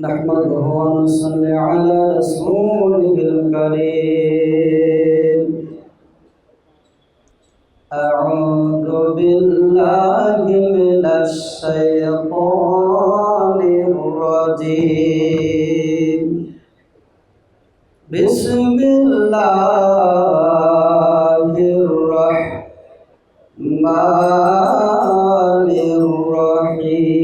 نحمده ونصلي على رسوله الكريم. أعوذ بالله من الشيطان الرجيم. بسم الله الرحمن الرحيم.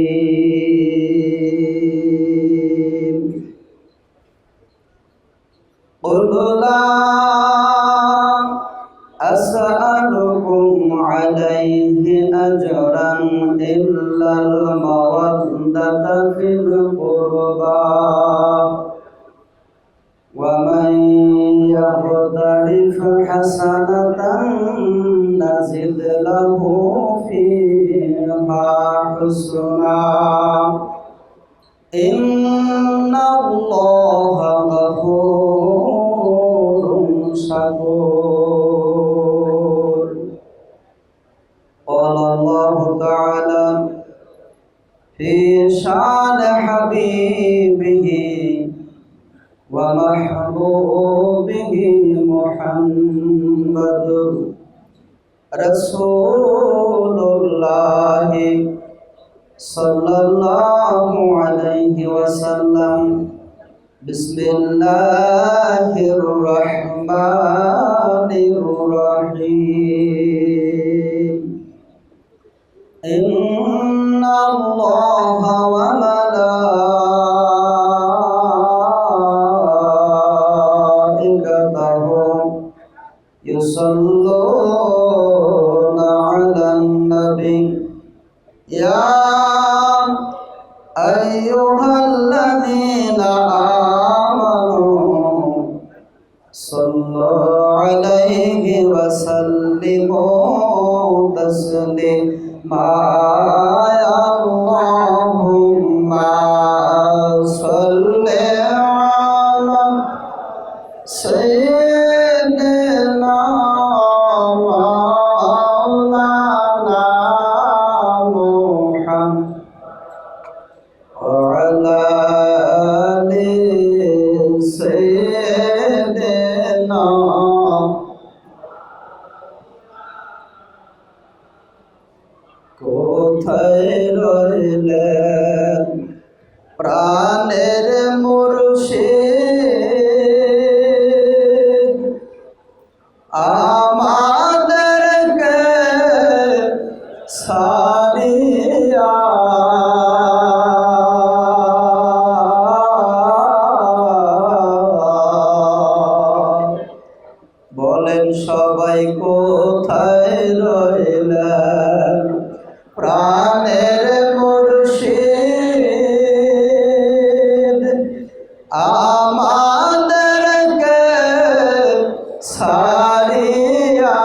قل لا أسألكم عليه أجرا إلا المودة في القربى، ومن يقترف حسنة نزد له فيها حسنا إن الله غفور شكور. قال الله تعالى في شان حبيبه ومحبوبه محمد رسول الله صلى الله عليه وسلم. بسم الله الرحمن الرحيم. إن الله وملائكته يصلون على النبي يا أيها الذين آمنوا صلوا عليه وسلموا تسليما. اللهم صل على سيدنا مولانا محمد وعلى آل سيدنا কোথায় রইলেন প্রাণের মুর্শিদ, আমাদেরকে সারিয়া বলেন সবাই কোথায় রইলেন প্রাণের মুর্শিদ, আমাদেরকে সারিয়া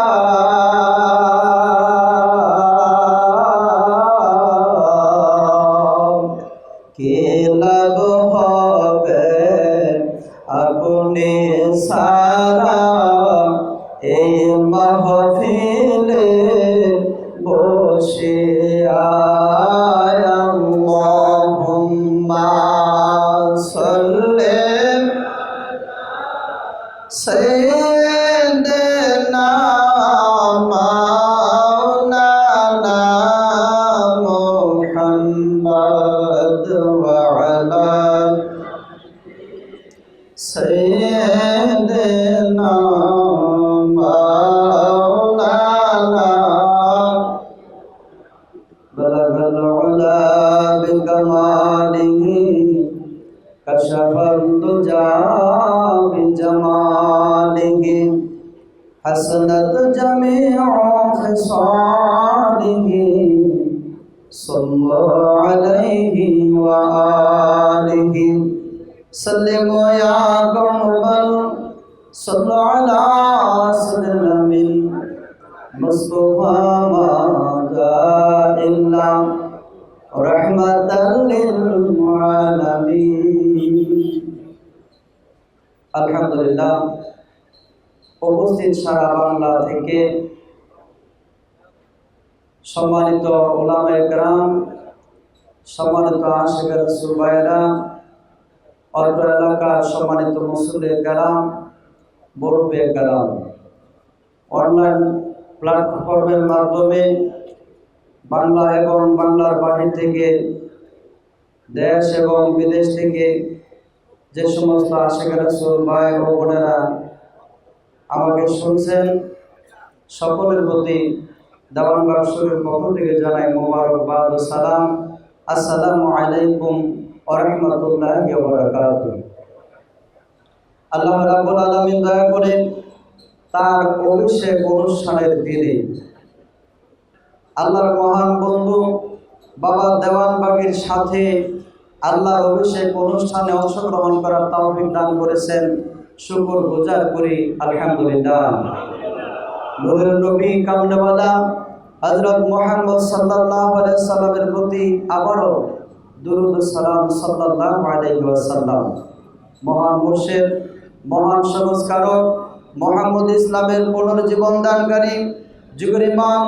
কে লাভ হবে আপনি সারা এই মাহফিলে বসিয়া। আল্লাহুম্মা সাল্লি সাইয়্যিদিনা মাওলানা মুহাম্মদ ওয়া আলা সাইয়্যিদিনা মাওলানা بلغ العلا بكماله كشف الدجى بجماله حسنت جميع خصاله صلوا عليه وآله سلموا يا قوم صلوا على سيدنا من مصطفى ما جاء إلا رحمة للعالمين. আলহামদুলিল্লাহ, উপস্থিত সারা বাংলা থেকে সম্মানিত উলামায়ে কেরাম, সম্মানিত আশিক রাসূল ভাইরা, অত্র এলাকার সম্মানিত মুসলিম কেরাম, মুরব্বী কেরাম, অনলাইন প্ল্যাটফর্মের মাধ্যমে বাংলা এবং বাংলার বাহির থেকে, দেশ এবং বিদেশ থেকে যে সমস্ত আশিক রাসূল ভাই ও বোনেরা আমাকে শুনছেন, সকলের প্রতি দেওয়ানবাগ শরীফের পক্ষ থেকে জানাই মোবারকবাদ ও সালাম। আসসালামু আলাইকুম ওয়া রাহমাতুল্লাহি ওয়া বারাকাতুহু। আল্লাহ রাব্বুল আলামিন দয়া করে তার অভিষেক অনুষ্ঠানের দিনে আল্লাহর মহান বন্ধু বাবা দেওয়ানবাগের সাথে আল্লাহর অভিষেক অনুষ্ঠানে অংশগ্রহণ করার তৌফিক দান করেছেন। শুকর গুজার করি আলহামদুলিল্লাহ। নূরের নবী কামলেওয়ালা হযরত মুহাম্মদ সাল্লাল্লাহু আলাইহি সাল্লামের প্রতি আবারও দুরূদ ও সালাম সাল্লাল্লাহু আলাইহি ওয়াসাল্লাম। মহান মুর্শিদ, মহান সংস্কারক, মুহাম্মদ ইসলামের পুনর্জীবন দানকারী, যুগের ইমাম,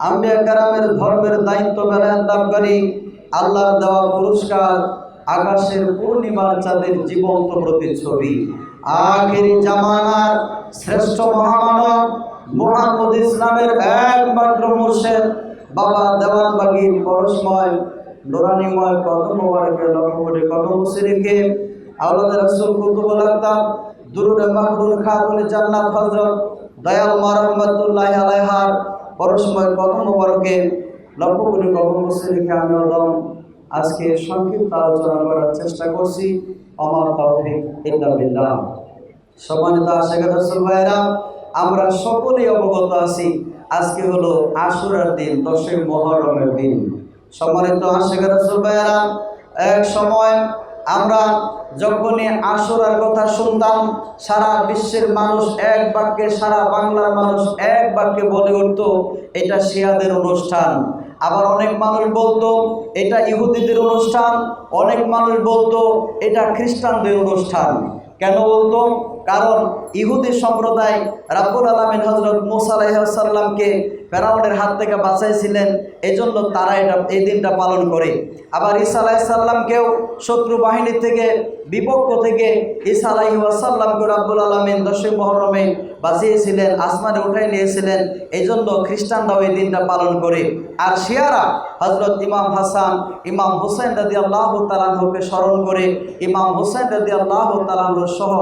আম্বিয়া কেরামের ধর্মের দায়িত্ব বেলায়েত দানকারী, আল্লাহর দেওয়া পুরস্কার, আকাশের পূর্ণিমার চাঁদের জীবন্ত প্রতিচ্ছবি, আখিরি জামানার শ্রেষ্ঠ মহামানব মুহাম্মদ ইসলামের একমাত্র মুর্শিদ বাবা দেওয়ানবাগীর পরশময় নুরানিময় কদম মোবারকে লক্ষ কোটি কদম রেখে আওলাদ রাসূল কুতুবুল আকতাব দুরুদে মাহমুদুল খাতুনে জান্নাত হযরত দয়াল মা রাহমাতুল্লাহি আলাইহার পরশময় কদম মোবারকে লক্ষ কোটি কদম রেখে আমি আজকে সংক্ষিপ্ত আলোচনা করার চেষ্টা করছি। আমার তৌফিক ইল্লা বিল্লাহ। সম্মানিত আশিক রাসূল ভাইরা, আমরা সকলেই অবগত আছি আজকে হলো আশুরার দিন, 10 মুহররমের দিন। সম্মানিত আশিক রাসূল ভাইরা, এক সময় আমরা যখনই আশুরার কথা শুনতাম, সারা বিশ্বের মানুষ এক বাক্যে, সারা বাংলার মানুষ এক বাক্যে বলে উঠত এটা শিয়াদের অনুষ্ঠান। আবার অনেক মানুষ বলতো এটা ইহুদিদের অনুষ্ঠান, অনেক মানুষ বলতো এটা খ্রিস্টানদের অনুষ্ঠান। কেন বলতো? কারণ ইহুদি সম্প্রদায় রাব্বুল আলামিন হযরত মুসা আলাইহিস সালামকে ফেরাউনের হাত থেকে বাঁচাইছিলেন, এজন্য তারা এই দিনটা পালন করে। আবার ঈসা আলাইহিস সালামকেও শত্রু বাহিনী থেকে, বিপক্ষ থেকে ঈসা আলাইহিস সালামকে রাব্বুল আলামিন 10 মুহররমে বাঁচিয়েছিলেন, আসমানে উঠাই নিয়েছিলেন, এজন্য খ্রিস্টানরাও এই দিনটা পালন করে। আর শিয়ারা হযরত ইমাম হাসান, ইমাম হুসাইন রাদিয়াল্লাহু তাআলা আনহুকে স্মরণ করে, ইমাম হুসাইন রাদিয়াল্লাহু তাআলা আনহু সহ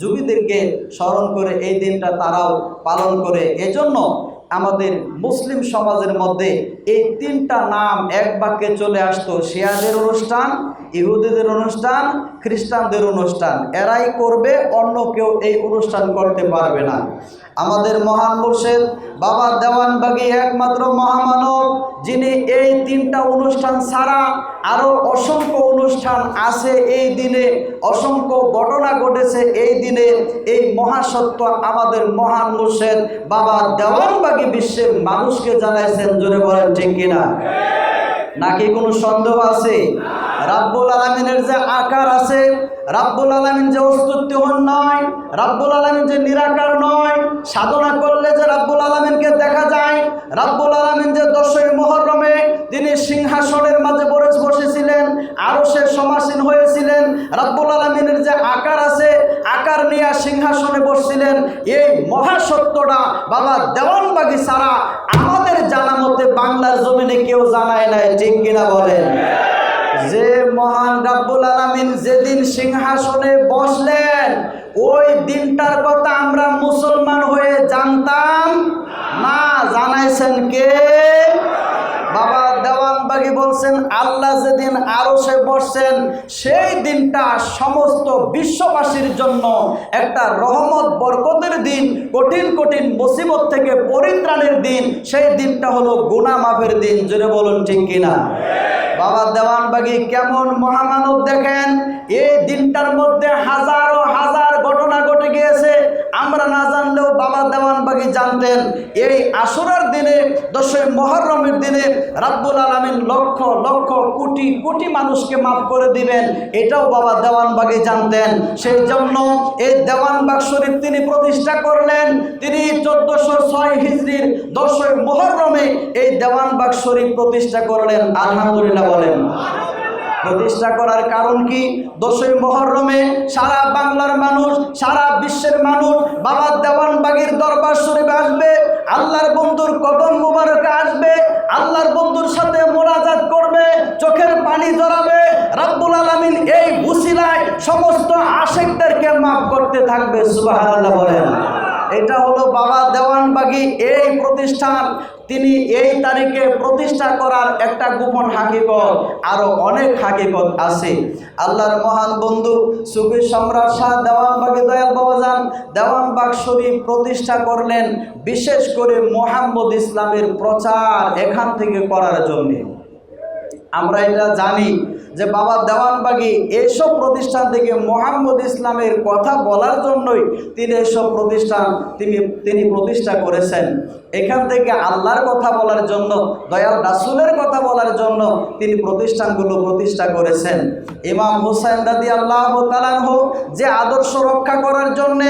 যুবীদেরকে স্মরণ করে এই দিনটা তারাও পালন করে। এজন্য আমাদের মুসলিম সমাজের মধ্যে এই 3টা নাম এক বাক্যে চলে আসতো: শিয়াদের অনুষ্ঠান, ইহুদিদের অনুষ্ঠান, খ্রিস্টানদের অনুষ্ঠান। এরাই করবে, অন্য কেউ এই অনুষ্ঠান করতে পারবে না। আমাদের মহান মুর্শিদ বাবা দেওয়ানবাগী একমাত্র মহামানব, যিনি এই 3টা অনুষ্ঠান ছাড়া আরও অসংখ্য অনুষ্ঠান আছে এই দিনে, অসংখ্য ঘটনা ঘটেছে এই দিনে। এই মহাসত্য আমাদের মহান মুর্শিদ বাবা দেওয়ানবাগী বিশ্বের মানুষকে জানাইছেন। জোরে বলেন ঠিক কিনা? নাকি কোনো সন্দেহ আছে? রাব্বুল আলামিনের যে আকার আছে, রাব্বুল আলামিন যে অস্তিত্বহীন নয়, রাব্বুল আলামিন যে নিরাকার নয়, সাধনা করলে যে রাব্বুল আলামিনকে দেখা যায়, রাব্বুল আলামিন যে 10 মুহররমে তিনি সিংহাসনের মাঝে বসেছিলেন, আরশের সমাসীন হয়েছিলেন, রাব্বুল আলামিনের যে আকার আছে, আকার নিয়ে সিংহাসনে বসছিলেন, এই মহাসত্যটা বাবা দেওয়ানবাগী ছাড়া আমাদের জানা মতে বাংলার জমিনে কেউ জানায় নাই। ঠিক কিনা বলেন? যে মহান রাব্বুল আলামিন যেদিন সিংহাসনে বসলেন, ওই দিনটার কথা আমরা মুসলমান হয়ে জানতাম না। জানাইছেন কে? বাবা দেওয়ানবাগী বলছেন আল্লাহ যেদিন আরশে বসছেন, সেই দিনটা সমস্ত বিশ্ববাসীর জন্য একটা রহমত বরকতের দিন, কঠিন কঠিন মুসিবত থেকে পরিত্রাণের দিন। সেই দিনটা হলো গুনাহ মাফের দিন। জোরে বলুন ঠিক কিনা? বাবা দেওয়ানবাগী কেমন মহামানব দেখেন। এই দিনটার মধ্যে হাজারো হাজার ঘটনা ঘটে গিয়েছে, আমরা না জানলেও বাবা দেওয়ানবাগী জানতেন। এই আশুরার দিনে, 10 মুহররমের দিনে রাব্বুল আলামিন লক্ষ লক্ষ কোটি কোটি মানুষকে মাফ করে দিবেন, এটাও বাবা দেওয়ানবাগী জানতেন। সেই জন্য এই দেওয়ানবাগ শরীফ তিনি প্রতিষ্ঠা করলেন। তিনি 1406 হিজরির 10 মুহররমে এই দেওয়ানবাগ শরীফ প্রতিষ্ঠা করলেন। আলহামদুলিল্লাহ বলেন। প্রতিষ্ঠা করার কারণ কি? 10ই মুহররমে সারা বাংলার মানুষ, সারা বিশ্বের মানুষ বাবা দেওয়ানবাগীর দরবার শরীফে আসবে, আল্লাহর বন্ধুর কদম মুবারকে আসবে, আল্লাহর বন্ধুর সাথে মোনাজাত করবে, চোখের পানি ঝরাবে। রব্বুল আলামিন এই উসিলায় সমস্ত আশিকদেরকে মাফ করতে থাকবে। সুবহানাল্লাহ বলেন। এটা হলো বাবা দেওয়ানবাগী এই প্রতিষ্ঠান, তিনি এই তারিখে প্রতিষ্ঠা করার একটা গোপন হাকিকত, আরো অনেক হাকিকত আছে। আল্লাহর মহান বন্ধু সুফি সম্রাট শাহ দেওয়ানবাগী দয়াল বাবাজান দেওয়ানবাগ শরীফ প্রতিষ্ঠা করলেন বিশেষ করে মুহাম্মদ ইসলামের প্রচার এখান থেকে করার জন্য। আমরা এটা জানি যে বাবা দেওয়ানবাগী এইসব প্রতিষ্ঠান থেকে মুহাম্মদ ইসলামের কথা বলার জন্যই তিনি এইসব প্রতিষ্ঠান তিনি প্রতিষ্ঠা করেছেন। এখান থেকে আল্লাহর কথা বলার জন্য, দয়াল রাসূলের কথা বলার জন্য তিনি প্রতিষ্ঠানগুলো প্রতিষ্ঠা করেছেন। ইমাম হুসাইন রাদিয়াল্লাহু তাআলা আনহু যে আদর্শ রক্ষা করার জন্য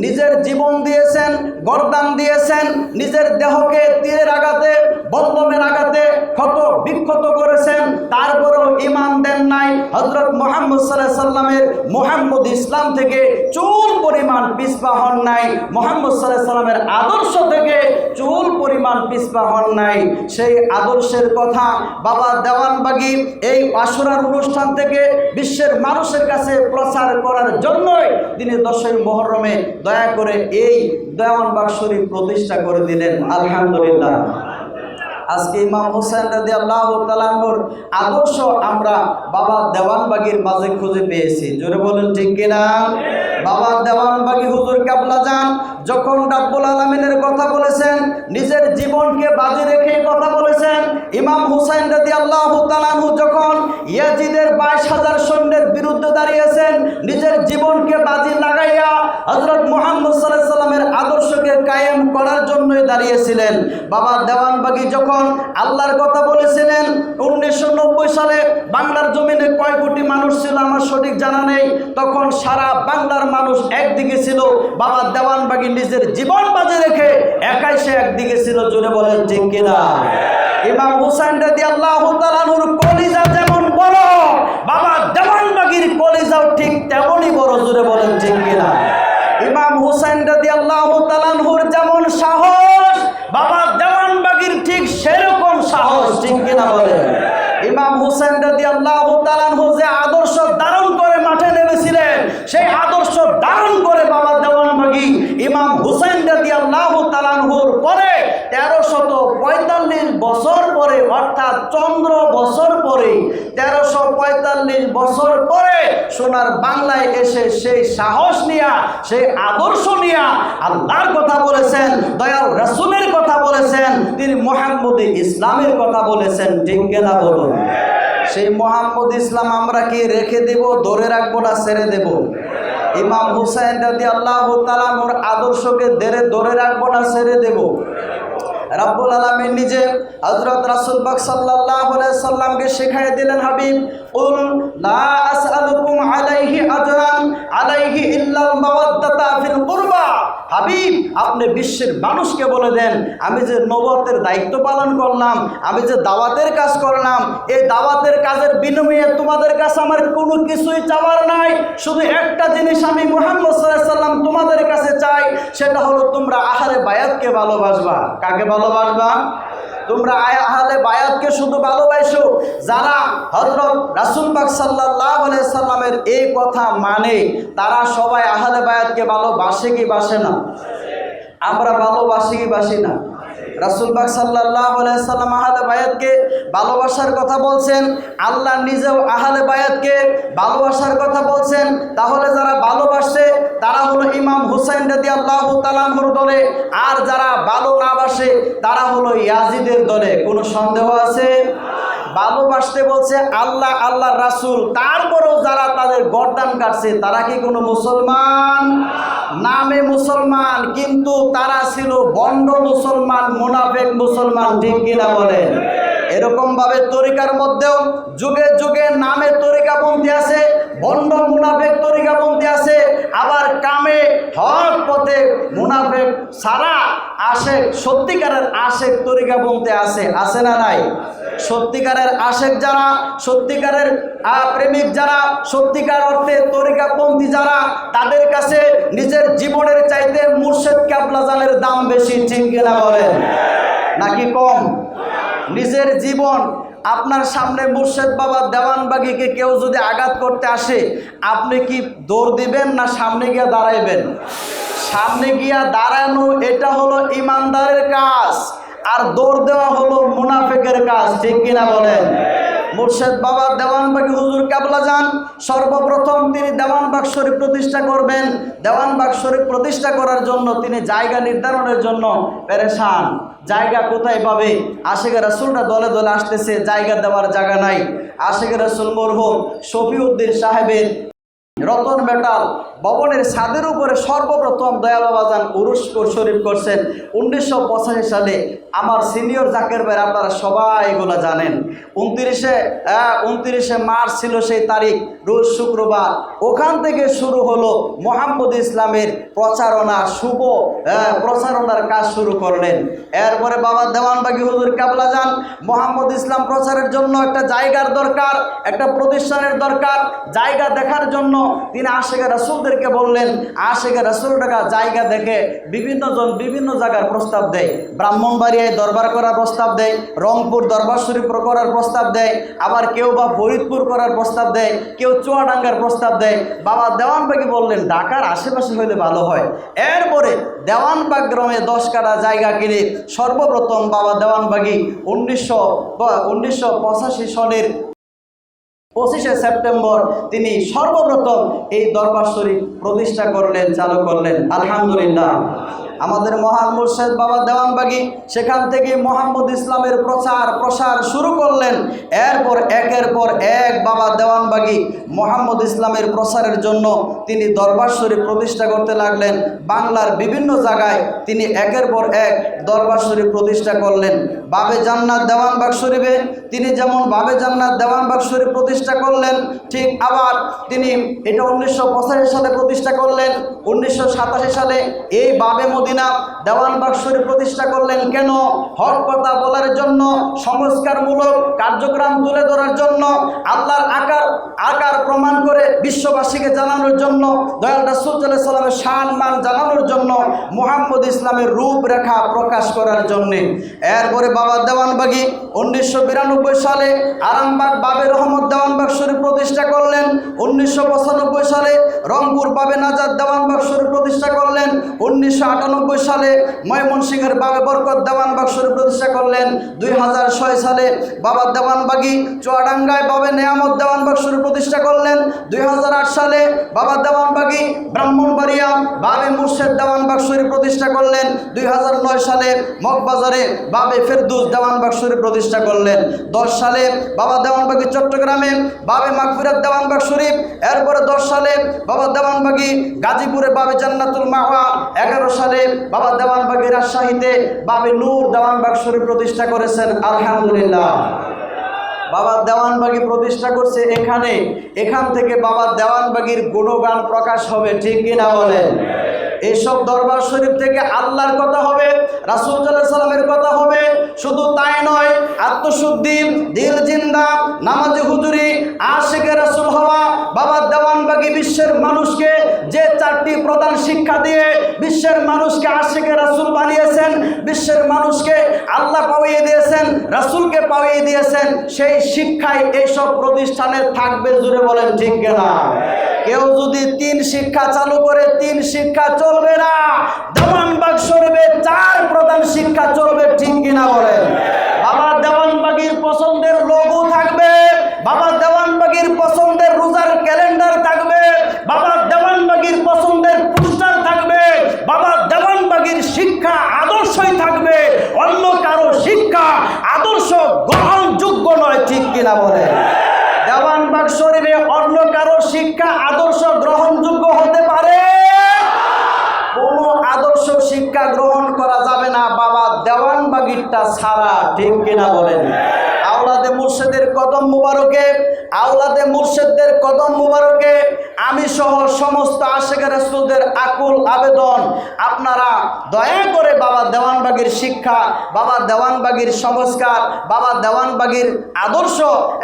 নিজের জীবন দিয়েছেন, গর্দান দিয়েছেন, নিজের দেহকে তীরের আঘাতে, বল্লমের আঘাতে ক্ষত বিক্ষত করেছেন, তারপরেও ঈমান দেন নাই। হযরত মুহাম্মদ সাল্লাল্লাহু আলাইহি সাল্লামের মুহাম্মদ ইসলাম থেকে চুল পরিমাণ পিছপা হন নাই, মুহাম্মদ সাল্লাল্লাহু আলাইহি সাল্লামের আদর্শ থেকে চুল পরিমাণ পিছপা হন নাই। সেই আদর্শের কথা বাবা দেওয়ানবাগী এই আশুরার অনুষ্ঠান থেকে বিশ্বের মানুষের কাছে প্রচার করার জন্যই তিনি 10ই মুহররমে দয়া করে এই দেওয়ানবাগ শরীফ প্রতিষ্ঠা করে দিলেন। আলহামদুলিল্লাহ। আজকে ইমাম হুসাইন রাদিয়াল্লাহু তাআলা আনহুর আদর্শ আমরা বাবা দেওয়ানবাগীর মাঝে খুঁজে পেয়েছি। জোরে বলেন ঠিক কিনা? বাবা দেওয়ানবাগী হুজুর কাবলা যান যখন রব্বুল আলামিনের কথা বলেছেন, নিজের জীবনকে বাজি রেখে কথা বলেছেন। ইমাম হুসাইন রাদিয়াল্লাহু তাআলা আনহু যখন ইয়াজিদের 22,000 সৈন্যের বিরুদ্ধে দাঁড়িয়েছেন, নিজের জীবনকে বাজি লাগাইয়া হযরত মুহাম্মদ সাল্লাল্লাহু আলাইহি সাল্লামের আদর্শকে কায়েম করার জন্যই দাঁড়িয়েছিলেন। বাবা দেওয়ানবাগী যখন আল্লাহর কথা বলেছিলেন, 1990 সালে বাংলার জমিনে কয় কোটি মানুষ ছিল আমার সঠিক জানা নেই, তখন সারা বাংলার মানুষ একদিকে ছিল, বাবা দেওয়ানবাগী নিজের জীবন বাজি রেখে একাই সে একদিকে ছিল। জোরে বলেন ঠিক কিনা? ইমাম হুসাইন রাদিয়াল্লাহু তাআলা আনহুর কলিজা যেমন বড়, বাবা দেওয়ানবাগীর কলিজাও ঠিক তেমনই বড়। জোরে বলেন ঠিক কিনা? ইমাম হুসাইন রাদিয়াল্লাহু তাআলা আনহুর যেমন সাহস, বাবা দেওয়ানবাগীর ঠিক সেরকম সাহস। ঠিক কিনা বলেন? ইমাম হুসাইন রাদিয়াল্লাহু তাআলা আনহু যে আদর্শ ধারণ করে মাঠে নেমেছিলেন, সেই আদর্শ ধারণ করে বাবা দেওয়ানবাগী ইমাম হুসাইন রাদিয়াল্লাহু তাআলা আনহুর পরে 1345 বছর পরে, অর্থাৎ চন্দ্র বছর পরে, 1345 বছর পরে সোনার বাংলায় এসে সেই সাহস নিয়া, সেই আদর্শ নিয়া আল্লাহর কথা বলেছেন, দয়াল রাসূলের কথা বলেছেন, তিনি মুহাম্মদ ইসলামের কথা বলেছেন। ঠিক কিনা বলুন? সেই মুহাম্মদ ইসলাম আমরা কি রেখে দেব, ধরে রাখবো না ছেড়ে দেব? ইমাম হুসাইন রাদিয়াল্লাহু তাআলা আনহুর আদর্শকে ধরে রাখবো না ছেড়ে দেব? রব্বুল আলামিন নিজে হযরত রাসূল পাক সাল্লাল্লাহু আলাইহি সাল্লামকে শিখিয়ে দিলেন, হাবিব কুল লা আসআলুকুম আলাইহি আজরান আলাইহি ইল্লাল মাওয়াদ্দাতা ফিল কুরবা। হাবিব, আপনি বিশ্বের মানুষকে বলে দেন, আমি যে নবুয়তের দায়িত্ব পালন করলাম, আমি যে দাওয়াতের কাজ করলাম, এই দাওয়াতের কাজের বিনিময়ে তোমাদের কাছে আমার কোনো কিছুই চাওয়ার নাই। শুধু একটা জিনিস আমি মুহাম্মদ সাল্লাল্লাহু আলাইহি সাল্লাম তোমাদের কাছে চাই, সেটা হলো তোমরা আহলে বায়াতকে ভালোবাসবা। কাকে ভালোবাসবা? তোমরা আহলে বায়াতকে শুধু ভালোবাসো যারা হযরত রাসূল পাক সাল্লাল্লাহু আলাইহি সাল্লামের এই কথা মানে, তারা সবাই আহলে বায়াতকে ভালোবাসে কি বাসে না? আমরা ভালোবাসি কি বাসি না? রাসূল পাক সাল্লাল্লাহু আলাইহি সাল্লাম আহলে বায়াতকে ভালোবাসার কথা বলছেন, আল্লাহ নিজেও আহলে বায়াতকে ভালোবাসার কথা বলছেন। তাহলে যারা ভালোবাসে তারা হলো ইমাম হুসাইন রাদিয়াল্লাহু তাআলা আনহুর দলে, আর যারা ভালো না বাসে তারা হলো ইয়াজিদের দলে। কোনো সন্দেহ আছে? ভালোবাসতে বলছে আল্লাহ, আল্লাহর রাসূল, তারপরেও যারা তাদের গর্দান কাটছে তারা কি কোনো মুসলমান? নামে মুসলমান, কিন্তু তারা ছিল বন্ড মুসলমান, মুনাফিক মুসলমান। ঠিক কিনা বলেন? এরকম ভাবে তরিকার মধ্যেও যুগে যুগে নামে তরিকাপন্থী আছে, বন্ড মুনাফিক তরিকাপন্থী আছে, আবার কামে হক পথে মুনাফিক সারা আশেক, সত্যিকারের আশেক তরিকাপন্থী আছে। আছে না নাই? সত্যিকারের আশেক যারা, সত্যিকারের প্রেমিক যারা, সত্যিকার অর্থে তরিকাপন্থী যারা, তাদের কাছে নিজের জীবনের চাইতে মুর্শেদ কেবলাজানের দাম বেশি, ঠিক কিনা বলেন? নাকি কম? নিজের জীবন, আপনার সামনে মুর্শেদ বাবা দেওয়ানবাগিকে কেউ যদি আঘাত করতে আসে, আপনি কি দৌড় দিবেন না সামনে গিয়ে দাঁড়াইবেন? সামনে গিয়া দাঁড়ানো এটা হলো ইমানদারের কাজ, আর দৌড় দেওয়া হলো মুনাফিকের কাজ, ঠিক কিনা বলেন? মুর্শেদ বাবা দেওয়ানবাগি হুজুর কেবলাজান সর্বপ্রথম তিনি দেওয়ানবাগ শরীফ প্রতিষ্ঠা করবেন। দেওয়ানবাগ শরীফ প্রতিষ্ঠা করার জন্য তিনি জায়গা নির্ধারণের জন্য পেরেশান। জায়গা কোথায় পাবে? আশিকে রাসূলরা দলে দলে আসতেছে, জায়গা দেওয়ার জায়গা নাই। আশিকে রাসূল মরহুম শফিউদ্দিন সাহেবের রতন মেটাল ভবনের ছাদের উপরে সর্বপ্রথম দয়াল বাবাজান উরুস শরীফ করছেন 1985 সালে। আমার সিনিয়র জাকের ভাই, আপনারা সবাই এগুলো জানেন। 29শে মার্চ ছিল সেই তারিখ, রোজ শুক্রবার। ওখান থেকে শুরু হলো মোহাম্মদ ইসলামের প্রচারণা, শুভ প্রচারণার কাজ শুরু করলেন। এরপরে বাবা দেওয়ানবাগি হুজুর কেবলাজান মোহাম্মদ ইসলাম প্রচারের জন্য একটা জায়গার দরকার, একটা প্রতিষ্ঠানের দরকার। জায়গা দেখার জন্য তিনি আশিকে রাসূলদেরকে বললেন। আশিকে রাসূলরা জায়গা দেখে বিভিন্ন জায়গার প্রস্তাব দেয়। ব্রাহ্মণবাড়িয়ায় দরবার করার প্রস্তাব দেয়, রংপুর দরবার শরীফ করার প্রস্তাব দেয়, আবার কেউ বা ফরিদপুর করার প্রস্তাব দেয়, কেউ চুয়াডাঙ্গার প্রস্তাব দেয়। বাবা দেওয়ানবাগি বললেন ঢাকার আশেপাশে হইলে ভালো হয়। এরপরে দেওয়ানবাগ গ্রামে 10 কাঠা জায়গা কিনে সর্বপ্রথম বাবা দেওয়ানবাগি 1985 সনের 25শে সেপ্টেম্বর তিনি সর্বপ্রথম এই দরবার শরীফ প্রতিষ্ঠা করলেন, চালু করলেন। আলহামদুলিল্লাহ। আমাদের মহান মুর্শেদ বাবা দেওয়ানবাগি সেখান থেকে মোহাম্মদ ইসলামের প্রসার শুরু করলেন। এরপর একের পর এক বাবা দেওয়ানবাগি মোহাম্মদ ইসলামের প্রসারের জন্য তিনি দরবার শরীফ প্রতিষ্ঠা করতে লাগলেন। বাংলার বিভিন্ন জায়গায় তিনি একের পর এক দরবার শরীফ প্রতিষ্ঠা করলেন। বাবে জান্নাত দেওয়ানবাগ শরীফে তিনি যেমন বাবে জান্নাত দেওয়ানবাগ শরীফ প্রতিষ্ঠা করলেন, ঠিক আবার তিনি এটা 1985 সালে প্রতিষ্ঠা করলেন। 1987 সালে এই বাবে মদিনা দেওয়ানবাগ শরীফ প্রতিষ্ঠা করলেন। কেন? হক কথা বলার জন্য, সংস্কারমূলক কার্যক্রম তুলে ধরার জন্য, আল্লাহর আকার প্রমাণ করে বিশ্ববাসীকে জানানোর জন্য, দয়াল রাসূল সাল্লাল্লাহু আলাইহি ওয়াসাল্লামের শান মান জানানোর জন্য, মুহাম্মদ ইসলামের রূপরেখা প্রকাশ করার জন্য। এরপরে বাবা দেওয়ানবাগি 1992 সালে আরামবাগ বাবে রহমত দেওয়ানবাগ শরীফ প্রতিষ্ঠা করলেন। 1995 সালে রংপুর বাবে নাজাত দেওয়ানবাগ শরীফ প্রতিষ্ঠা করলেন। 1998 সালে ময়মনসিংহের বাবে বরকত দেওয়ানবাগ শরীফ প্রতিষ্ঠা করলেন। 2006 সালে বাবা দেওয়ানবাগি চুয়াডাঙ্গায় বাবে নেয়ামত দেওয়ানবাগ শরীফ প্রতিষ্ঠা করলেন। 2008 সালে বাবা দেওয়ানবাগি ব্রাহ্মণবাড়িয়া বাবে মুর্শেদ দেওয়ানবাগ শরীফ প্রতিষ্ঠা করলেন। 2009 সালে মগবাজারে বাবে ফেরদৌস দেওয়ানবাগ শরীফ প্রতিষ্ঠা করলেন। 10 সালে বাবা দেওয়ানবাগি চট্টগ্রামে বাবে মাগফিরাত দেওয়ানবাগ শরীফ। এরপরে 10 সালে বাবা দেওয়ানবাগি গাজীপুরে বাবে জান্নাতুল মাওয়া। 11 সালে বাবা দেওয়ানবাগি রাজশাহীতে বাবে নূর দেওয়ানবাগ শরীফ প্রতিষ্ঠা করেছেন। আলহামদুলিল্লাহ। বাবা দেওয়ানবাগি প্রতিষ্ঠা করছে এখান থেকে বাবা দেওয়ানবাগির গুণগান প্রকাশ হবে, ঠিক কিনা বলেন? এইসব দরবার শরীফ থেকে আল্লাহর কথা হবে, রাসূল সাল্লাল্লাহু আলাইহি ওয়াসাল্লামের কথা হবে। শুধু তাই নয়, আত্মশুদ্ধি, দিল জিন্দা, নামাজি হুজুরি, আশিকে রাসূল হওয়া। বাবা দেওয়ানবাগি বিশ্বের মানুষকে যে 4টি প্রধান শিক্ষা দিয়ে বিশ্বের মানুষকে আশিকে রাসূল বানিয়েছেন, বিশ্বের মানুষকে আল্লাহ পাওয়িয়ে দিয়েছেন, রাসূলকে পাওয়িয়ে দিয়েছেন, সেই শিক্ষাই এইসব প্রতিষ্ঠানে থাকবে। জুড়ে বলেন ঠিক কিনা? কেউ যদি 3 শিক্ষা চালু করে 3 শিক্ষা চলবে না। দেওয়ানবাগ শরীফে 4 প্রধান শিক্ষা চলবে, ঠিক কিনা বলেন? বাবা দেওয়ানবাগির পছন্দের লোগো থাকবে, বাবা দেওয়ানবাগির পছন্দের রোজার ক্যালেন্ডার থাকবে, বাবা দেওয়ানবাগির পছন্দের পোস্টার থাকবে, বাবা দেওয়ানবাগির শিক্ষা আদর্শই থাকবে। অন্য কারো শিক্ষা আদর্শ গ্রহণযোগ্য নয়, ঠিক কিনা বলেন? দেওয়ানবাগ শরীফে অন্য কারো শিক্ষা আদর্শ গ্রহণযোগ্য হতে পারে? কোনো আদর্শ শিক্ষা গ্রহণ করা যাবে না বাবা দেওয়ানবাগিরটা ছাড়া, ঠিক কিনা বলেন? আওলাদে মুর্শিদের কদম মুবারকে, আওলাদে মুর্শিদদের কদম মুবারকে আমি সহ সমস্ত আশিক রাসূলদের আকুল আবেদন, আপনারা দয়া করে বাবা দেওয়ানবাগীর শিক্ষা, বাবা দেওয়ানবাগীর সংস্কার, বাবা দেওয়ানবাগীর আদর্শ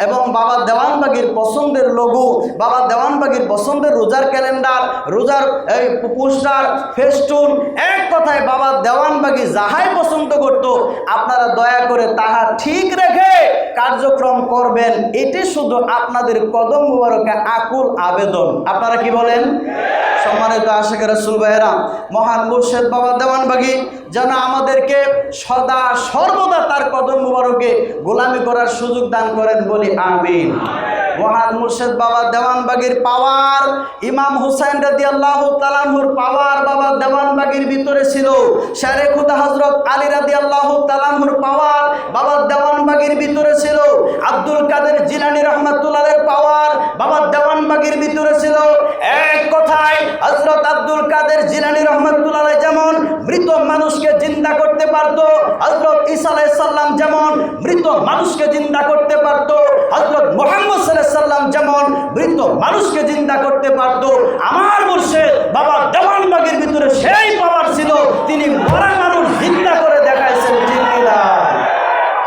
এবং বাবা দেওয়ানবাগীর পছন্দের লোগো, বাবা দেওয়ানবাগীর পছন্দের রোজার ক্যালেন্ডার, রোজার এই পোস্টার, ফেস্টুন, এক কথায় বাবা দেওয়ানবাগী যাহাই পছন্দ করত, আপনারা দয়া করে তাহা ঠিক রেখে কার্যক্রম করবেন। এটি শুধু আপনাদের কদম মুবারকে আকুল আবেদন। আপনারা কি বলেন? সম্মানিত আশিক রাসূল ভাইয়েরা, মহান মুর্শিদ বাবা দেওয়ানবাগী যেন আমাদেরকে সদা সর্বদা তার কদম মুবারকে গোলামি করার সুযোগ দান করেন, বলি আমিন। মহান মুর্শিদ বাবা দেওয়ানবাগীর পাওয়ার, ইমাম হুসাইন রাদিয়াল্লাহু তাআলা আনহুর পাওয়ার বাবা দেওয়ানবাগীর ভিতরে ছিল। শেরে খুদা হযরত আলী রাদিয়াল্লাহু তাআলা আনহুর পাওয়ার বাবা দেওয়ানবাগীর ভিতরে ছিল। আব্দুল কাদের জিলানী রাহমাতুল্লাহের পাওয়ার বাবা দেওয়ানবাগীর ভিতরে ছিল। এক কথায় হযরত আব্দুল কাদের জিলানী রাহমাতুল্লাহ যেমন মৃত মানুষকে জিন্দা করতে পারত, হযরত ঈসা আলাইহিস সালাম যেমন মৃত মানুষকে জিন্দা করতে পারত, হযরত মুহাম্মদ সাল্লাল্লাহু আলাইহি সাল্লাম যেমন মৃত মানুষকে জিন্দা করতে পারত, আমার মুর্শিদ বাবা দেওয়ানবাগীর ভিতরে সেই পাওয়ার ছিল। তিনি মরা মানুষ জিন্দা করে দেখাইছেন, ঠিক কিনা?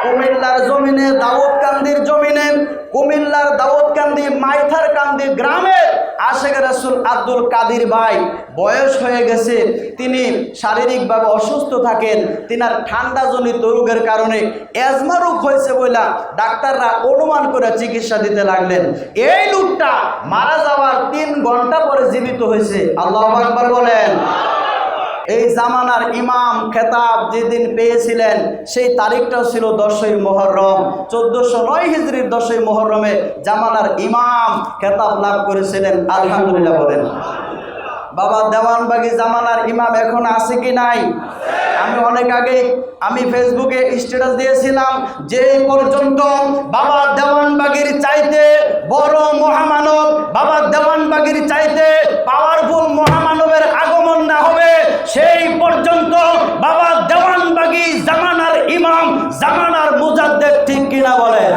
কুমিল্লার জমিনে, দাউদকান্দির জমিনে, কুমিল্লার দাউদকান্দি মাইথার কান্দি গ্রামের আশিক রাসূল আব্দুল কাদের ভাই বয়স হয়ে গেছে, তিনি শারীরিকভাবে অসুস্থ থাকেন। তিনার ঠান্ডাজনিত রোগের কারণে অ্যাজমা রোগ হয়েছে বলে ডাক্তাররা অনুমান করে চিকিৎসা দিতে লাগলেন। এই লোকটা মারা যাওয়ার 3 ঘন্টা পরে জীবিত হয়েছে। আল্লাহু আকবার বলেন। এই জামানার ইমাম খেতাব যেদিন পেয়েছিলেন সেই তারিখটাও ছিল 10ই মুহররম, 1409 হিজরির 10ই মুহররমে জামানার ইমাম খেতাব লাভ করেছিলেন। আলহামদুলিল্লাহ বলেন। বাবা দেওয়ানবাগী জামানার ইমাম এখন আছে কি নাই? আমি অনেক আগে আমি ফেসবুকে স্ট্যাটাস দিয়েছিলাম যে পর্যন্ত বাবা দেওয়ানবাগীর চাইতে বড় মহামানব, বাবা দেওয়ানবাগীর চাইতে পাওয়ারফুল মহামানবের আগমন না হবে সেই পর্যন্ত বাবা দেওয়ানবাগী জামানার ইমাম, জামানার মুজাদ্দেদ, ঠিক কিনা বলেন?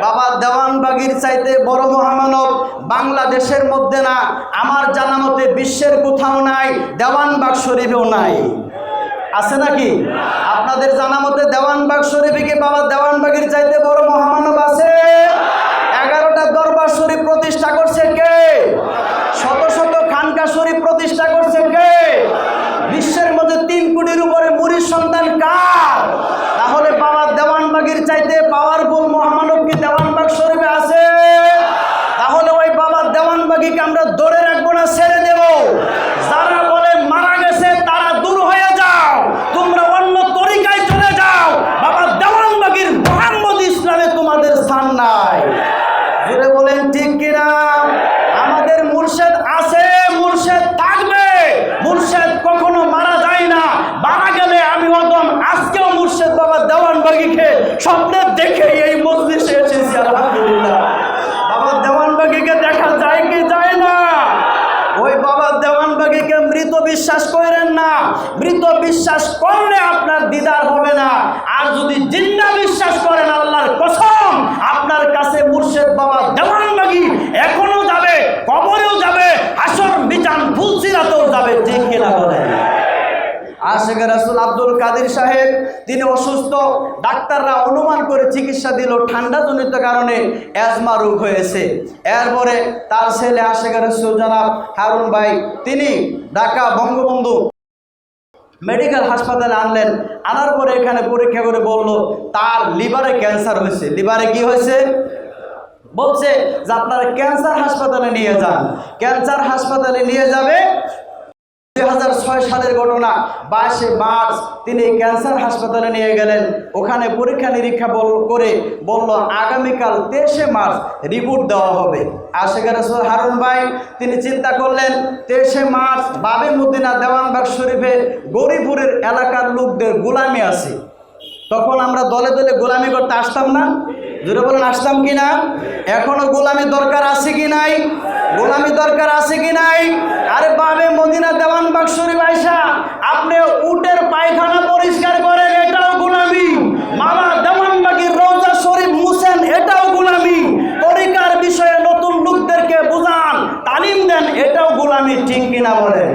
বাবা দেওয়ানবাগীর চাইতে বড় মহামানব বাংলাদেশের মধ্যে না, আমার জানা মতে বিশ্বের কোথাও নাই, দেওয়ানবাগ শরীফেও নাই। আছে নাকি? আপনাদের জানা মতে দেওয়ানবাগ শরীফে কি বাবা দেওয়ানবাগীর চাইতে বড় মহামানব আছে? 11টা দরবার শরীফ প্রতিষ্ঠা করছে কে? শত শত খানকা শরীফ প্রতিষ্ঠা করছে কে? বিশ্বের মধ্যে 3 কোটির উপরে মুরিদ সন্তান কার? তাহলে বাবা দেওয়ানবাগীর চাইতে পাওয়ারফুল মহামানব কি দেওয়ানবাগ শরীফে আছে? তাহলে ওই বাবা দেওয়ানবাগীকে আমরা ধরে রাখবো না, ছেড়ে দেব? যারা বলে মারা গেছে তারা দূর হয়ে যাও, তোমরা অন্য তরিকায় চলে যাও, বাবা দেওয়ানবাগীর মুহাম্মদ ইসলামে তোমাদের স্থান নাই। জোরে বলেন ঠিক কিনা? আমাদের মুর্শিদ আছে, মুর্শিদ থাকবে, মুর্শিদ কখনো মারা যায় না। মারা গেলে আমি অদম আজকেও মুর্শিদ বাবা দেওয়ানবাগীকে স্বপ্নে দেখে এই মজলিসে এসেছি। আলহামদুলিল্লাহ। বাবা দেওয়ানবাগীকে দেখা যায় কি যায় না? ওই বাবা দেওয়ানবাগীকে মৃত বিশ্বাস করেন না। মৃত বিশ্বাস করলে আপনার দিদার হবে না। আর যদি জিন্দা বিশ্বাস করেন, আল্লাহর কসম আপনার কাছে মুর্শিদ বাবা দেওয়ানবাগী এখনো যাবে, কবরেও যাবে, হাসর মিজান ফুলসিরাতেও যাবে, ঠিক কিনা বলেন? আশিক রাসূল আব্দুল কাদের সাহেব তিনি অসুস্থ, ডাক্তাররা অনুমান করে চিকিৎসা দিল ঠান্ডাজনিত কারণে অ্যাজমা রোগ হয়েছে। এরপরে তার ছেলে আশিক রাসূল জনাব হারুন ভাই তিনি ঢাকা বঙ্গবন্ধু মেডিকেল হাসপাতালে আনলেন। আনার পরে এখানে পরীক্ষা করে বলল তার লিভারে ক্যান্সার হয়েছে। লিভারে কি হয়েছে? বলছে যে আপনারা ক্যান্সার হাসপাতালে নিয়ে যান। ক্যান্সার হাসপাতালে নিয়ে যাবে। 2006 সালের ঘটনা, 22 মার্চ তিনি ক্যান্সার হাসপাতালে নিয়ে গেলেন। ওখানে পরীক্ষা নিরীক্ষা করে বলল আগামীকাল 23 মার্চ রিপোর্ট দেওয়া হবে। আশিক রাসূল হারুন ভাই তিনি চিন্তা করলেন 23 মার্চ বাবে মদিনা দেওয়ানবাগ শরীফে গরিপুরের এলাকার লোকদের গোলামি আছে। তখন আমরা দলে দলে গোলামি করতে আসতাম না? জোরে বলেন আসতাম কি না? এখনো গোলামি দরকার আছে কি নাই? গোলামি দরকার আছে কি নাই? আরে বাবে মদিনা দেওয়ানবাগ শরীফ আইসা আপনি উটের পায়খানা পরিষ্কার করেন, এটাও গোলামি। বাবা দেওয়ানবাগীর রওজা শরীফ মুছে এটাও গোলামি, ঠিক কিনা বলেন?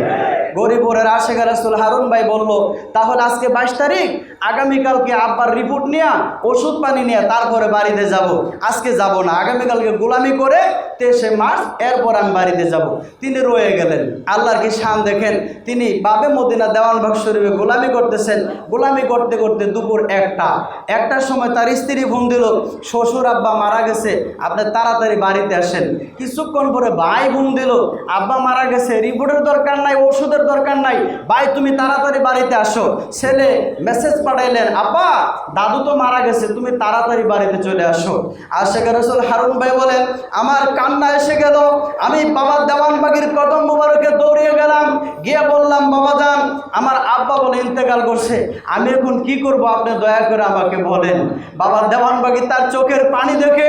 গরিপুরের আশেখা রাসূল হারুন ভাই বলল, তাহলে আজকে 22 তারিখ, আগামীকালকে আব্বার রিপোর্ট নিয়ে ওষুধ পানি নিয়ে তারপরে বাড়িতে যাব। আজকে যাব না, আগামীকালকে গোলামি করে 23শে মার্চ এরপর আমি বাড়িতে যাব। তিনি রয়ে গেলেন। আল্লাহর কি শান দেখেন, তিনি বাবে মদিনা দেওয়ানবাগ শরীফে গোলামি করতেছেন। গোলামি করতে করতে দুপুর 1টার সময় তার স্ত্রী ফোন দিল, শ্বশুর আব্বা মারা গেছে, আপনি তাড়াতাড়ি বাড়িতে আসেন। কিছুক্ষণ পরে ভাই ফোন দিল, আব্বা মারা গেছে, রিপোর্টের দরকার নাই, ওষুধের দরকার নাই, ভাই তুমি তাড়াতাড়ি বাড়িতে আসো। ছেলে মেসেজ পাঠাইলেন, আব্বা দাদু তো মারা গেছে, তুমি তাড়াতাড়ি বাড়িতে চলে আসো। আশেখা রাসূল হারুন ভাই বলেন, আমার কান্না এসে গেল। আমি বাবা দেওয়ানবাগীর কদম মোবারকে দৌড়িয়ে গেলাম, গিয়ে বললাম, বাবা যান, আমার আব্বা বলে ইন্তেকাল করছে, আমি এখন কি করব, আপনি দয়া করে আমাকে বলেন। বাবা দেওয়ানবাগী তার চোখের পানি দেখে,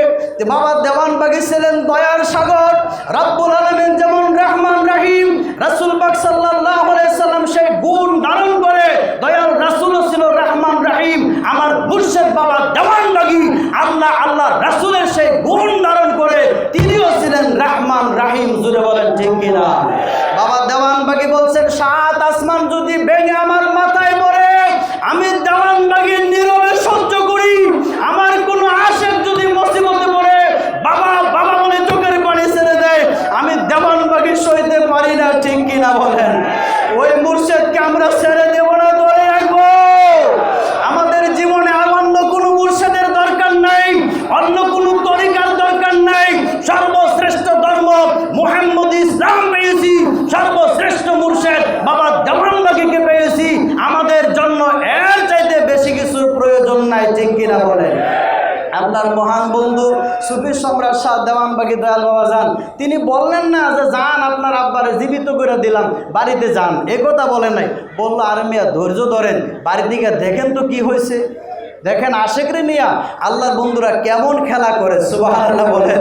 বাবা দেওয়ানবাগী ছিলেন দয়ার সাগর, রব্বুল আলামিন যেমন রহমান রহিম, রাসূল পাক সাল্লাল্লাহু আলাইহি সাল্লাম সেই গুণ ধারণ করে দয়াল রাসূলও ছিল রহমান রহিম। আমার মুর্শিদ বাবা দেওয়ানবাগী আল্লাহ রাসূলের সেই গুণ ধারণ করে তিনিও ছিলেন রহমান রহিম। জুড়ে বলেন ঠিক কিনা? বাবা দেওয়ানবাগী বলছেন, 7 আসমান যদি ভেঙে আমার মাথায় পড়ে, আমি দেওয়ানবাগী নীরবে সহ্য করি। আমার কোনো আশেক যদি মুসিবতে পড়ে বাবা বাবা বলে চোখের পানি ছেড়ে দেয়, আমি দেওয়ানবাগী সইতে পারি না, ঠিক কিনা বলেন? ওই মুর্শিদকে আমরা ছেড়ে দেব না, ধরে রাখবো। আমাদের জীবনে আর অন্য কোনো মুর্শিদের দরকার নাই, অন্য কোনো তরিকার দরকার নাই। সর্বশ্রেষ্ঠ ধর্ম মুহাম্মদ ইসলাম পেয়েছি, সর্বশ্রেষ্ঠ মুর্শিদ বাবা দেওয়ানবাগীকে পেয়েছি। আমাদের জন্য এর চাইতে বেশি কিছুর প্রয়োজন নাই, ঠিক কিনা বলেন? আপনার মহান বন্ধু সুফি সম্রাট শাহ দেওয়ানবাগী দয়াল বাবা যান, তিনি বললেন না যে যান আপনার আব্বারে জীবিত করে দিলাম, বাড়িতে যান, এ কথা বলেন নাই। বললো, আরে মিয়া ধৈর্য ধরেন, বাড়ির দিকে দেখেন তো কি হয়েছে। দেখেন আশেকরে নিয়া আল্লাহর বন্ধুরা কেমন খেলা করে, সুবহানাল্লাহ বলেন।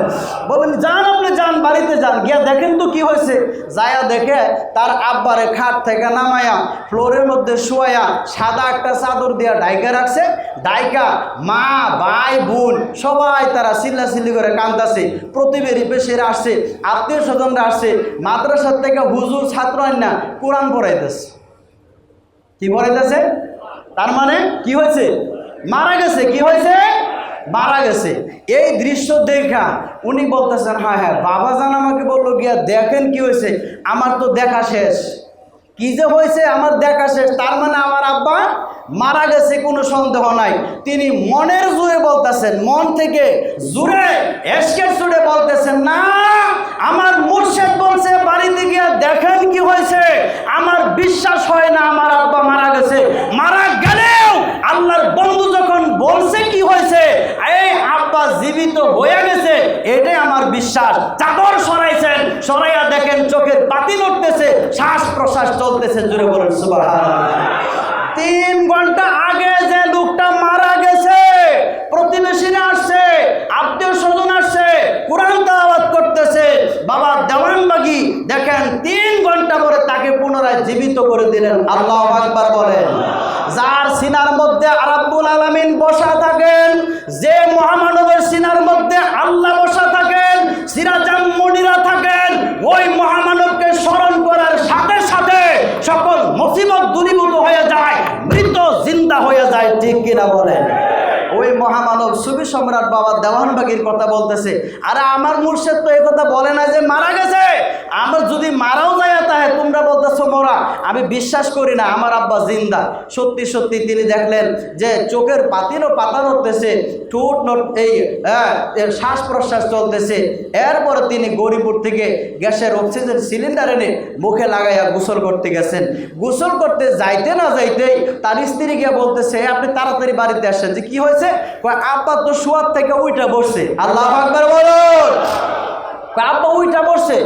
বলেন যান, আপনি যান, বাড়িতে যান, গিয়া দেখেন তো কি হয়েছে। যায়া দেখে তার আব্বারে খাট থেকে নামায়া ফ্লোরের মধ্যে শোয়া সাদা একটা চাদর দিয়া ডাইকা রাখছে। ডাইকা মা ভাই বোন সবাই তারা চিল্লাচিল্লি করে কান্দাছে। প্রতিবেশী পেশেরা আসছে, আত্মীয় স্বজনরা আসছে, মাদ্রাসার থেকে হুজুর ছাত্র আইনা কোরআন পড়াইতেছে। কি পড়াইতেছে? তার মানে কি হয়েছে? মারা গেছে। কি হয়েছে? মারা গেছে। এই দৃশ্য দেখা উনি বলতেছেন, হ্যাঁ হ্যাঁ বাবা জান আমাকে বললো, গিয়া দেখেন কি হয়েছে। আমার তো দেখা শেষ। কি যে হয়েছে আমার দেখা শেষ, তার মানে আমার আব্বা মারা গেছে, কোনো সন্দেহ নাই। তিনি মনের জোরে বলতেছেন, মন থেকে জোরে এসকের জোরে বলতেছেন, না আমার মুর্শিদ বলছে বাড়িতে গিয়া দেখেন কি হয়েছে। আমার বিশ্বাস হয় না আমার আব্বা মারা গেছে। মারা গেলেও আল্লাহর বন্ধু যখন বলছে কি হয়েছে, এই আব্বা জীবিত হয়ে গেছে, এটাই আমার বিশ্বাস। চাদর সরাইছেন, সরাইয়া দেখেন চোখের পাতি নড়তেছে, শ্বাস প্রশ্বাস চলতেছে। জোরে বলেন সুবহানাল্লাহ। 3 ঘন্টা আগে যে লোকটা মারা গেছে, প্রতিবেশীরা আসছে, আত্মীয় স্বজন আসছে, কোরআন তেলাওয়াত করতেছে। বাবা দেওয়ানবাগী দেখেন 3 ঘন্টা পরে তাকে পুনরায় জীবিত করে দিলেন। আল্লাহু আকবার বলেন। যার সিনার মধ্যে রাব্বুল আলামিন বসা থাকেন, যে মহামানবের সিনার মধ্যে আল্লাহ বসা থাকেন, সিরাজাম মুনিরা থাকেন, ওই মহামানবকে স্মরণ করার সাথে সাথে সকল মুসিবত দূরীভূত হয়ে যায়, মৃত জিন্দা হয়ে যায়, ঠিক কিনা বলেন? ওই মহামানব সুফি সম্রাট বাবা দেওয়ানবাগীর কথা বলতেছে। আরে আমার মুর্শিদ তো এই কথা বলে না যে মারা গেছে। আমার যদি মারাও যায় তাই তোমরা বলতেছো মরা, আমি বিশ্বাস করি না, আমার আব্বা জিন্দা। সত্যি সত্যি তিনি দেখলেন যে চোখের পাতিরও পাতা নড়তেছে, ঠোঁট এই শ্বাস প্রশ্বাস চলতেছে। এরপরে তিনি গরিপুর থেকে গ্যাসের অক্সিজেন সিলিন্ডার এনে মুখে লাগাইয়া গোসল করতে গেছেন। গোসল করতে যাইতে না যাইতেই তার স্ত্রী গিয়ে বলতেছে, আপনি তাড়াতাড়ি বাড়িতে আসেন। যে কি হয়েছে? আব্বা তো শোয়ার থেকে উইটা বসছে। আল্লাহু আকবার বলুন। আব্বা উইটা বসছে।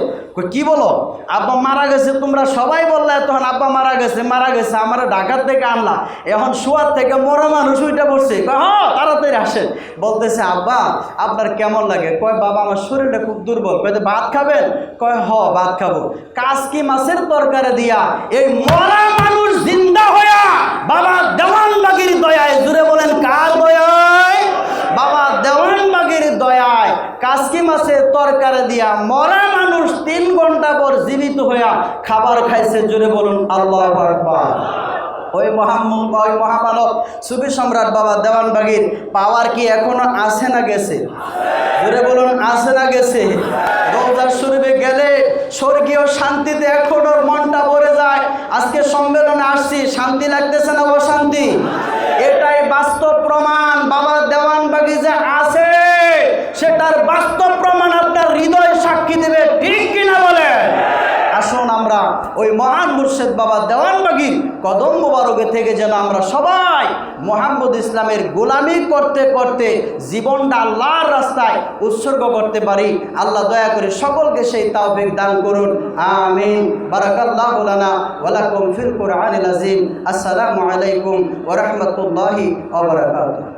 কি বলো? আব্বা মারা গেছে, তোমরা সবাই বললে তখন আব্বা মারা গেছে মারা গেছে, আমার ঢাকার থেকে আনলা, এখন শোয়ার থেকে মরা মানুষ উইটা বসছে। হ্যাঁ তাড়াতাড়ি আসেন। বলতেছে, আব্বা আপনার কেমন লাগে? কয় বাবা আমার শরীরটা খুব দুর্বল। কয় ভাত খাবেন? কয় হ ভাত খাবো। কাসকি মাছের তরকারি দিয়া এই মরা মানুষ জিন্দা হইয়া বাবা দেওয়ানবাগীর দয়ায়, জুড়ে বলেন কার দয়ায়? বাবা দেওয়ানবাগীর দয়ায়। কাসকি মাছের তরকারি দিয়া মরা মানুষ 3 ঘন্টা পর জীবিত হইয়া খাবার খাইছে। জোরে বলুন আল্লাহু আকবার। ওই মহামানব সুফি সম্রাট বাবা দেওয়ানবাগীর পাওয়ার কি এখনো আছে না গেছে? জোরে বলুন আছে না গেছে? রওজা শরীফে গেলে স্বর্গীয় শান্তিতে এখনো মনটা ভরে যায়। আজকে সম্মেলনে আসছি, শান্তি লাগতেছে না অশান্তি? এটাই বাস্তব প্রমাণ বাবা দেওয়ানবাগী যে আছে সেটার বাস্তব প্রমাণ আপনার হৃদয় সাক্ষী দেবে, ঠিক কিনা বলে? আসুন আমরা ওই মহান মুর্শিদ বাবা দেওয়ানবাগীর কদম মোবারকে থেকে যেন আমরা সবাই মুহাম্মদ ইসলামের গোলামি করতে করতে জীবনটা আল্লাহর রাস্তায় উৎসর্গ করতে পারি। আল্লাহ দয়া করে সকলকে সেই তৌফিক দান করুন, আমিন। বারাকাল্লাহু লানা ওয়া লাকুম ফিল কুরআনিল আযীম। আসসালামু আলাইকুম ওয়া রাহমাতুল্লাহি ওয়া বারাকাতুহু।